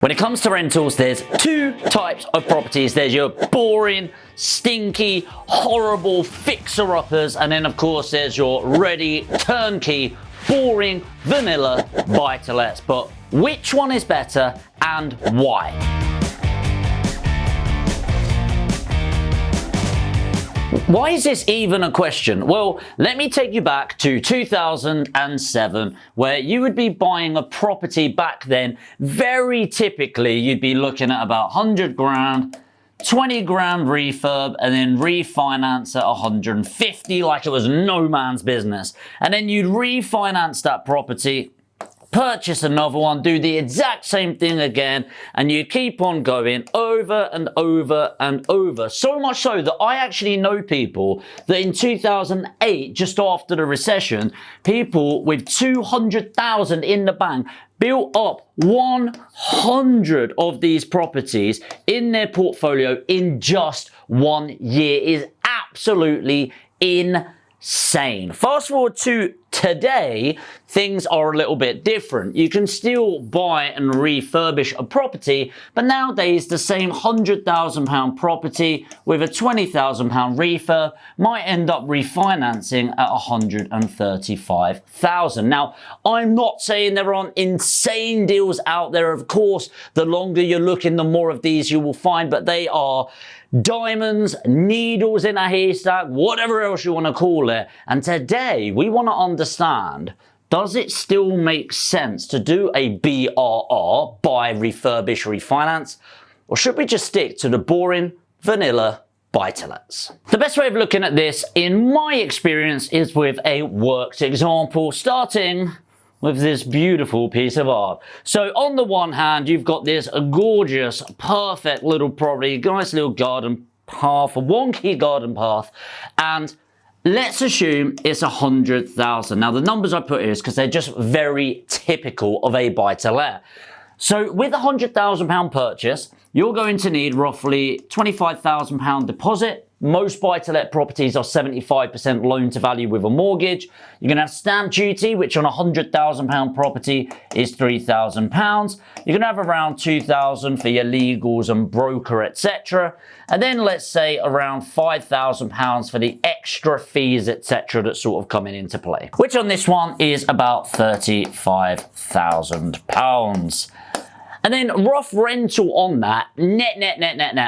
When it comes to rentals, there's two types of properties. There's your boring, stinky, horrible fixer-uppers, and then of course there's your ready, turnkey, boring, vanilla buy-to-lets. But which one is better and why? Why is this even a question? Well, let me take you back to 2007, where you would be buying a property back then. Very typically, you'd be looking at about 100 grand, 20 grand refurb, and then refinance at 150 like it was no man's business. And then you'd refinance that property, purchase another one, do the exact same thing again, and you keep on going over and over and over. So much so that I actually know people that in 2008, just after the recession, people with 200,000 in the bank built up 100 of these properties in their portfolio in just 1 year. It is absolutely insane. Fast forward to today, things are a little bit different. You can still buy and refurbish a property, but nowadays the same £100,000 property with a £20,000 refurb might end up refinancing at £135,000. Now, I'm not saying there aren't insane deals out there. Of course, the longer you're looking, the more of these you will find, but they are diamonds, needles in a haystack, whatever else you want to call it. And today we want to understand, does it still make sense to do a BRR, buy, refurbish, refinance, or should we just stick to the boring, vanilla buy-to-lets? The best way of looking at this, in my experience, is with a worked example, starting with this beautiful piece of art. So on the one hand, you've got this gorgeous, perfect little property, nice little garden path, a wonky garden path, and let's assume it's 100,000. Now the numbers I put here is because they're just very typical of a buy-to-let. So with a £100,000 purchase, you're going to need roughly £25,000 deposit. Most buy-to-let properties are 75% loan to value with a mortgage. You're going to have stamp duty, which on a £100,000 property is £3,000. You're going to have around £2,000 for your legals and broker, etc. And then let's say around £5,000 for the extra fees, etc. that's sort of coming into play, which on this one is about £35,000. And then rough rental on that, net.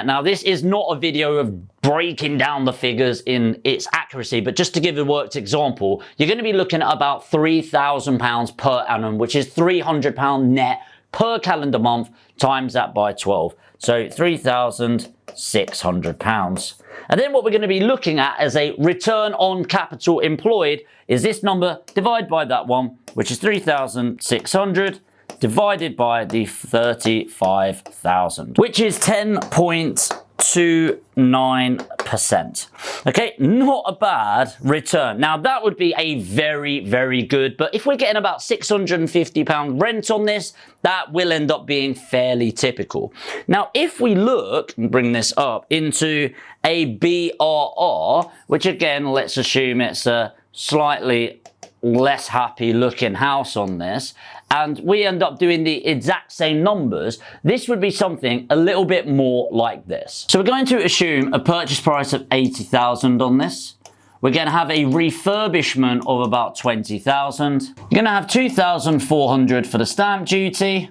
Now, this is not a video of breaking down the figures in its accuracy, but just to give a worked example, you're going to be looking at about £3,000 per annum, which is £300 net per calendar month, times that by 12. So £3,600. And then what we're going to be looking at as a return on capital employed is this number divided by that one, which is 3,600. divided by the 35,000, which is 10.29%. Okay, not a bad return. Now that would be a very good, but if we're getting about £650 rent on this, that will end up being fairly typical. Now, if we look and bring this up into a BRR, which again, let's assume it's a slightly less happy looking house on this, and we end up doing the exact same numbers, this would be something a little bit more like this. So we're going to assume a purchase price of 80,000 on this. We're going to have a refurbishment of about 20,000. You're going to have 2,400 for the stamp duty,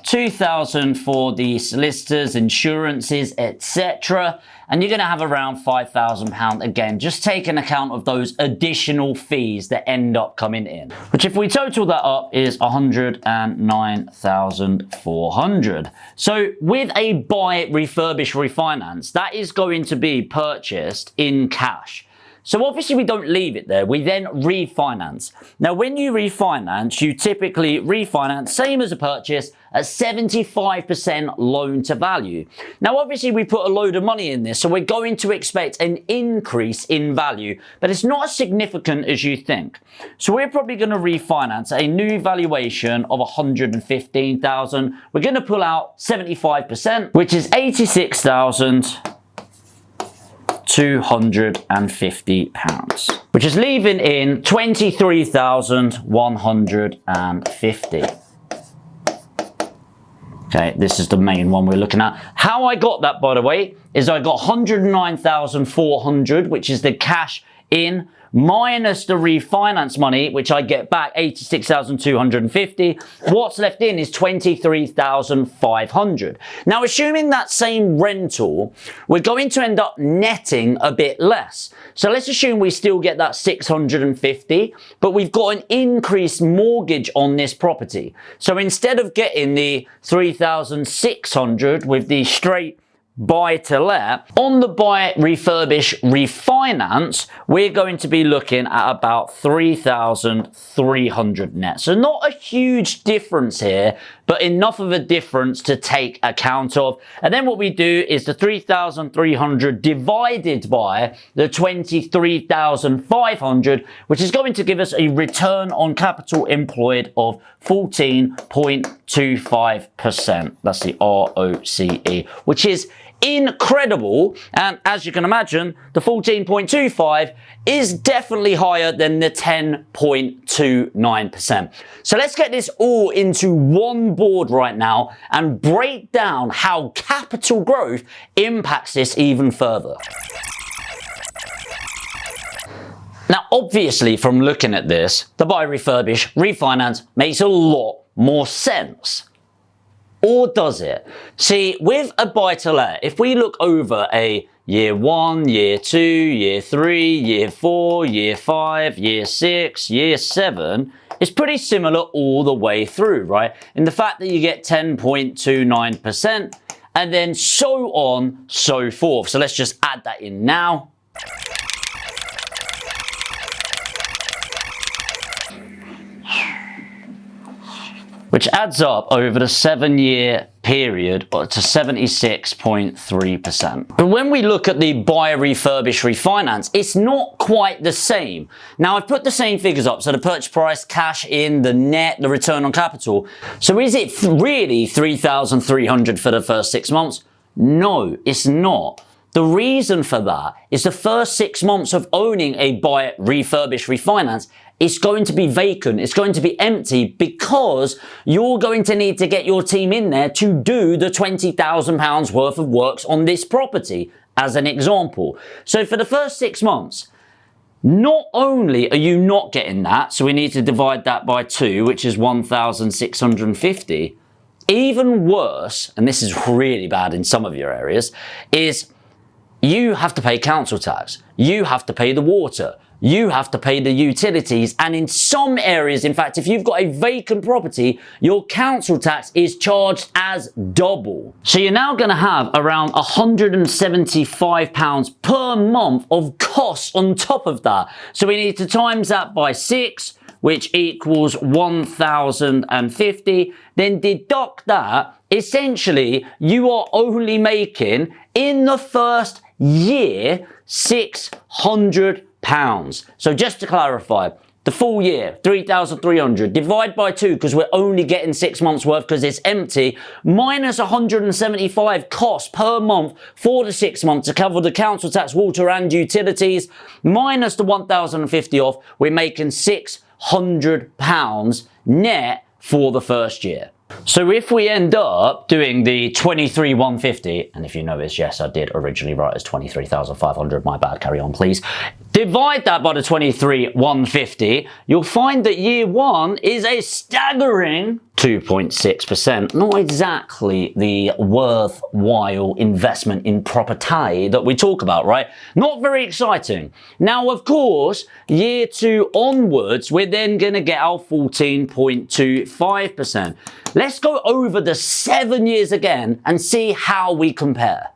2,000 for the solicitors, insurances, etc. And you're going to have around £5,000 again, just taking account of those additional fees that end up coming in, which if we total that up is 109,400. So with a buy, refurbish, refinance, that is going to be purchased in cash. So obviously we don't leave it there, we then refinance. Now when you refinance, you typically refinance, same as a purchase, at 75% loan to value. Now obviously we put a load of money in this, so we're going to expect an increase in value, but it's not as significant as you think. So we're probably going to refinance a new valuation of 115,000. We're going to pull out 75%, which is 86,250 pounds, which is leaving in 23,150. Okay, this is the main one we're looking at. How I got that, by the way, is I got 109,400, which is the cash in, minus the refinance money, which I get back 86,250. What's left in is 23,500. Now, assuming that same rental, we're going to end up netting a bit less. So let's assume we still get that 650, but we've got an increased mortgage on this property. So instead of getting the 3,600 with the straight buy to let, on the buy, refurbish, refinance, we're going to be looking at about 3,300 net. So not a huge difference here, but enough of a difference to take account of. And then what we do is the 3,300 divided by the 23,500, which is going to give us a return on capital employed of 14.25%. That's the ROCE, which is incredible. And as you can imagine, the 14.25 is definitely higher than the 10.29%. So let's get this all into one board right now and break down how capital growth impacts this even further. Now, obviously, from looking at this, the buy, refurbish, refinance makes a lot more sense. Or does it? See, with a buy-to-let, if we look over a year 1, year 2, year 3, year 4, year 5, year 6, year 7, it's pretty similar all the way through, right? In the fact that you get 10.29% and then so on, so forth. So let's just add that in now. Which adds up over the 7-year period to 76.3%. But when we look at the buy, refurbish, refinance, it's not quite the same. Now, I've put the same figures up. So the purchase price, cash in, the net, the return on capital. So is it really 3,300 for the first 6 months? No, it's not. The reason for that is the first 6 months of owning a buy, refurbish, refinance, it's going to be vacant. It's going to be empty because you're going to need to get your team in there to do the £20,000 worth of works on this property, as an example. So for the first 6 months, not only are you not getting that, so we need to divide that by 2, which is 1,650. Even worse, and this is really bad in some of your areas, is you have to pay council tax. You have to pay the water. You have to pay the utilities, and in some areas, in fact, if you've got a vacant property, your council tax is charged as double. So you're now going to have around £175 per month of costs on top of that. So we need to times that by 6, which equals 1,050. Then deduct that. Essentially, you are only making, in the first year, £600. So just to clarify, the full year, 3,300, divide by 2 because we're only getting 6 months worth because it's empty, minus 175 costs per month for the 6 months to cover the council tax, water and utilities, minus the 1,050 off, we're making £600 net for the first year. So if we end up doing the 23,150, and if you notice, yes, I did originally write as 23,500, my bad, carry on please. Divide that by the 23,150, you'll find that year 1 is a staggering 2.6%. Not exactly the worthwhile investment in property that we talk about, right? Not very exciting. Now, of course, year 2 onwards, we're then going to get our 14.25%. Let's go over the 7 years again and see how we compare.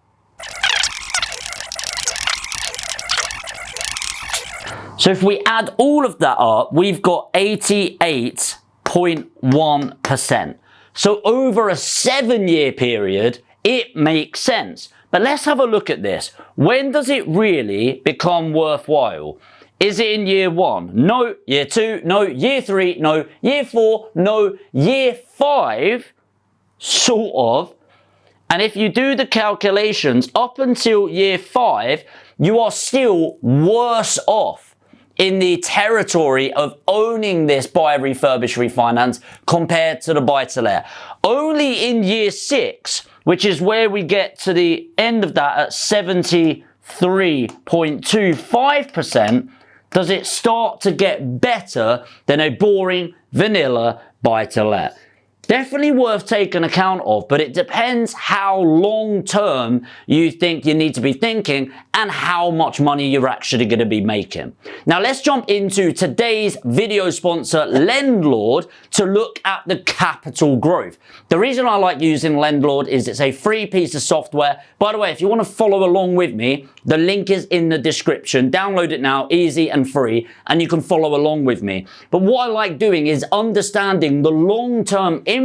So if we add all of that up, we've got 88.1%. So over a 7-year period, it makes sense. But let's have a look at this. When does it really become worthwhile? Is it in year 1? No. Year 2? No. Year 3? No. Year 4? No. Year 5? Sort of. And if you do the calculations, up until year 5, you are still worse off in the territory of owning this buy, refurbish, refinance compared to the buy to let. Only in year 6, which is where we get to the end of that at 73.25%, does it start to get better than a boring vanilla buy-to-let. Definitely worth taking account of, but it depends how long term you think you need to be thinking and how much money you're actually going to be making. Now let's jump into today's video sponsor, LENDLORD, to look at the capital growth. The reason I like using LENDLORD is it's a free piece of software. By the way, if you want to follow along with me, the link is in the description. Download it now, easy and free, and you can follow along with me. But what I like doing is understanding the long-term impact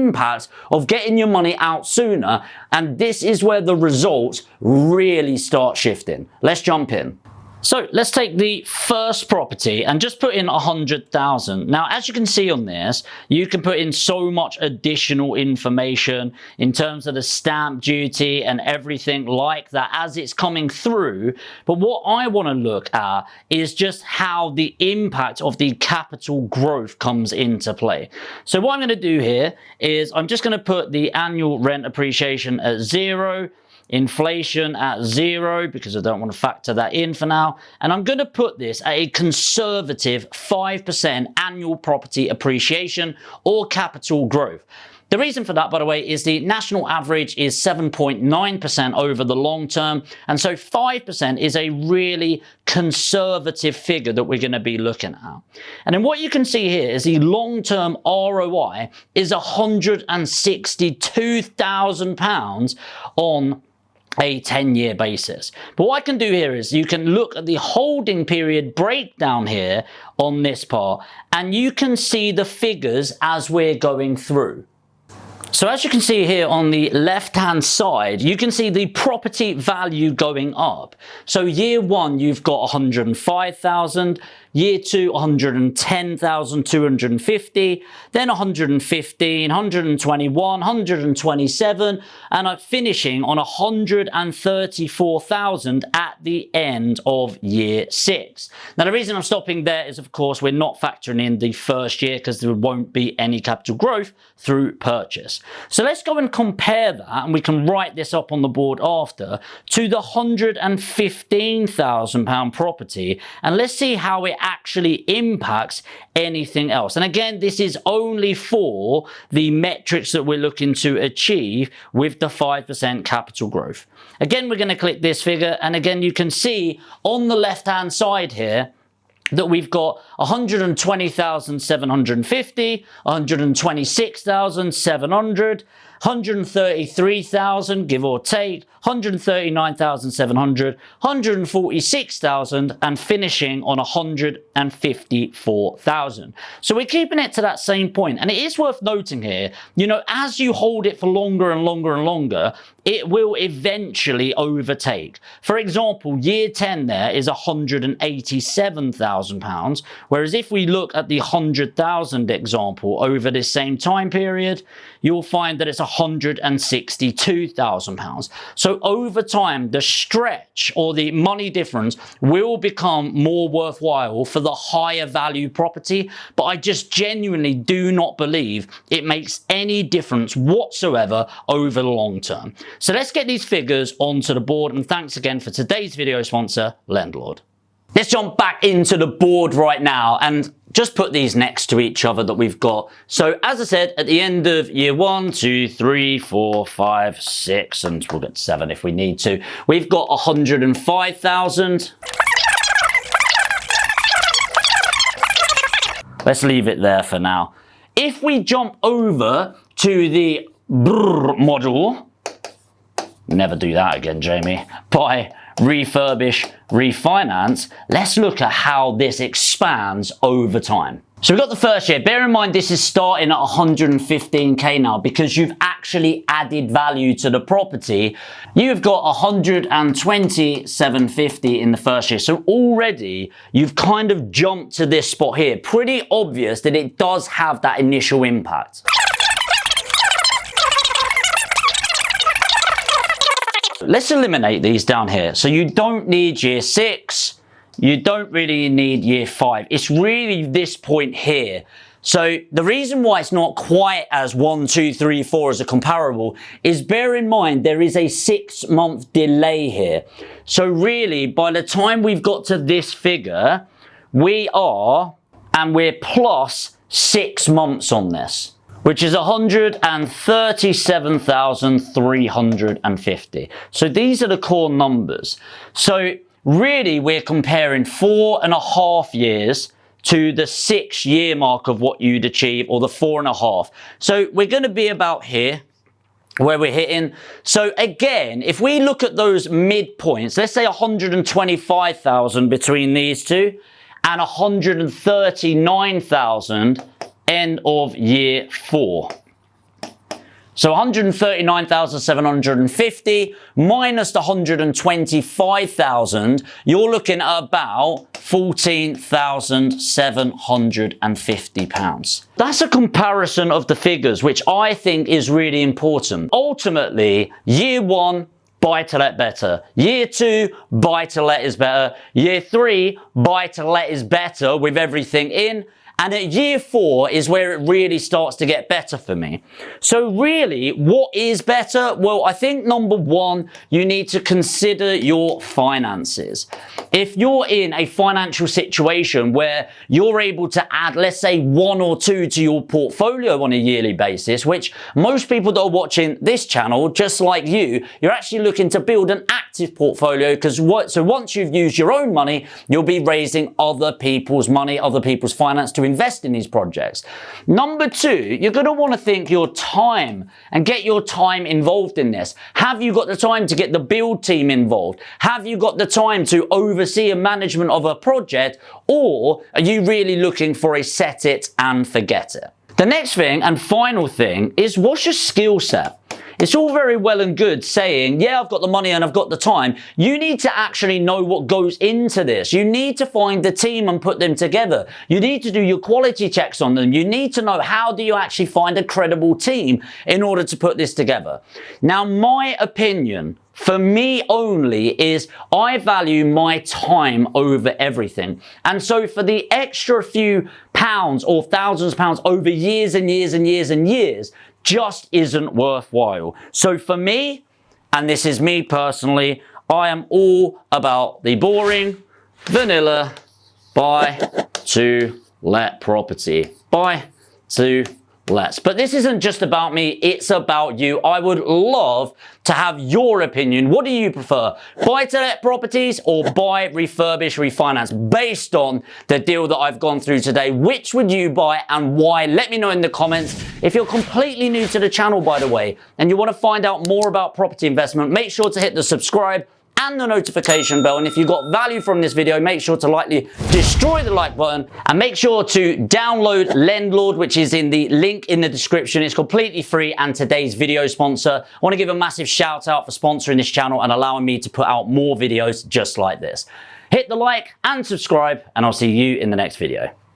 of getting your money out sooner, and this is where the results really start shifting. Let's jump in. So let's take the first property and just put in 100,000. Now, as you can see on this, you can put in so much additional information in terms of the stamp duty and everything like that as it's coming through. But what I want to look at is just how the impact of the capital growth comes into play. So what I'm going to do here is I'm just going to put the annual rent appreciation at 0. Inflation at 0 because I don't want to factor that in for now, and I'm going to put this at a conservative 5% annual property appreciation or capital growth. The reason for that, by the way, is the national average is 7.9% over the long term, and so 5% is a really conservative figure that we're going to be looking at. And then what you can see here is the long-term ROI is £162,000 on a 10-year basis. But what I can do here is you can look at the holding period breakdown here on this part, and you can see the figures as we're going through. So as you can see here on the left-hand side, you can see the property value going up. So year 1, you've got 105,000. Year 2, 110,250, then 115, 121, 127, and I'm finishing on 134,000 at the end of year 6. Now, the reason I'm stopping there is, of course, we're not factoring in the first year because there won't be any capital growth through purchase. So let's go and compare that, and we can write this up on the board after, to the £115,000 property, and let's see how it actually impacts anything else. And again, this is only for the metrics that we're looking to achieve with the 5% capital growth. Again, we're going to click this figure, and again, you can see on the left-hand side here that we've got 120,750, 126,700, 133,000, give or take, 139,700, 146,000, and finishing on 154,000. So we're keeping it to that same point. And it is worth noting here, you know, as you hold it for longer and longer and longer, it will eventually overtake. For example, year 10 there is £187,000, whereas if we look at the 100,000 example over this same time period, you'll find that it's £162,000. So over time, the stretch or the money difference will become more worthwhile for the higher value property, but I just genuinely do not believe it makes any difference whatsoever over the long term. So let's get these figures onto the board, and thanks again for today's video sponsor, LENDLORD. Let's jump back into the board right now and just put these next to each other that we've got. So as I said, at the end of year 1, 2, 3, 4, 5, 6, and we'll get 7 if we need to, we've got 105,000. Let's leave it there for now. If we jump over to the BRR model, never do that again, Jamie, buy, refurbish, refinance, let's look at how this expands over time. So we've got the first year. Bear in mind this is starting at 115k now because you've actually added value to the property. You've got 127.50 in the first year. So already you've kind of jumped to this spot here. Pretty obvious that it does have that initial impact. Let's eliminate these down here. So you don't need year 6. You don't really need year 5. It's really this point here. So the reason why it's not quite as 1, 2, 3, 4 as a comparable is, bear in mind, there is a 6-month delay here. So really, by the time we've got to this figure, we're plus 6 months on this, which is 137,350. So these are the core numbers. So really, we're comparing 4.5 years to the 6-year mark of what you'd achieve, or the 4.5. So we're going to be about here where we're hitting. So again, if we look at those midpoints, let's say 125,000 between these two and 139,000 end of year 4. So 139,750 minus the 125,000, you're looking at about £14,750. That's a comparison of the figures, which I think is really important. Ultimately, year 1, buy to let better. Year 2, buy to let is better. Year 3, buy to let is better with everything in. And at year 4 is where it really starts to get better for me. So really, what is better? Well, I think number 1, you need to consider your finances. If you're in a financial situation where you're able to add, let's say, 1 or 2 to your portfolio on a yearly basis, which most people that are watching this channel, just like you're actually looking to build an active portfolio, because so once you've used your own money, you'll be raising other people's money, other people's finance to invest in these projects. Number 2, you're going to want to think your time and get your time involved in this. Have you got the time to get the build team involved? Have you got the time to oversee a management of a project? Or are you really looking for a set it and forget it? The next thing and final thing is, what's your skill set? It's all very well and good saying, yeah, I've got the money and I've got the time. You need to actually know what goes into this. You need to find the team and put them together. You need to do your quality checks on them. You need to know, how do you actually find a credible team in order to put this together? Now, my opinion, for me only, is I value my time over everything. And so for the extra few pounds or thousands of pounds over years and years and years and years, just isn't worthwhile. So for me, and this is me personally, I am all about the boring, vanilla, buy to let property. Buy to let. But this isn't just about me, it's about you. I would love to have your opinion. What do you prefer? Buy to let properties or buy, refurbish, refinance? Based on the deal that I've gone through today, which would you buy and why? Let me know in the comments. If you're completely new to the channel, by the way, and you want to find out more about property investment, make sure to hit the subscribe and the notification bell. And if you got value from this video, make sure to lightly destroy the like button, and make sure to download LENDLORD, which is in the link in the description. It's completely free, and today's video sponsor. I want to give a massive shout out for sponsoring this channel and allowing me to put out more videos just like this. Hit the like and subscribe, and I'll see you in the next video.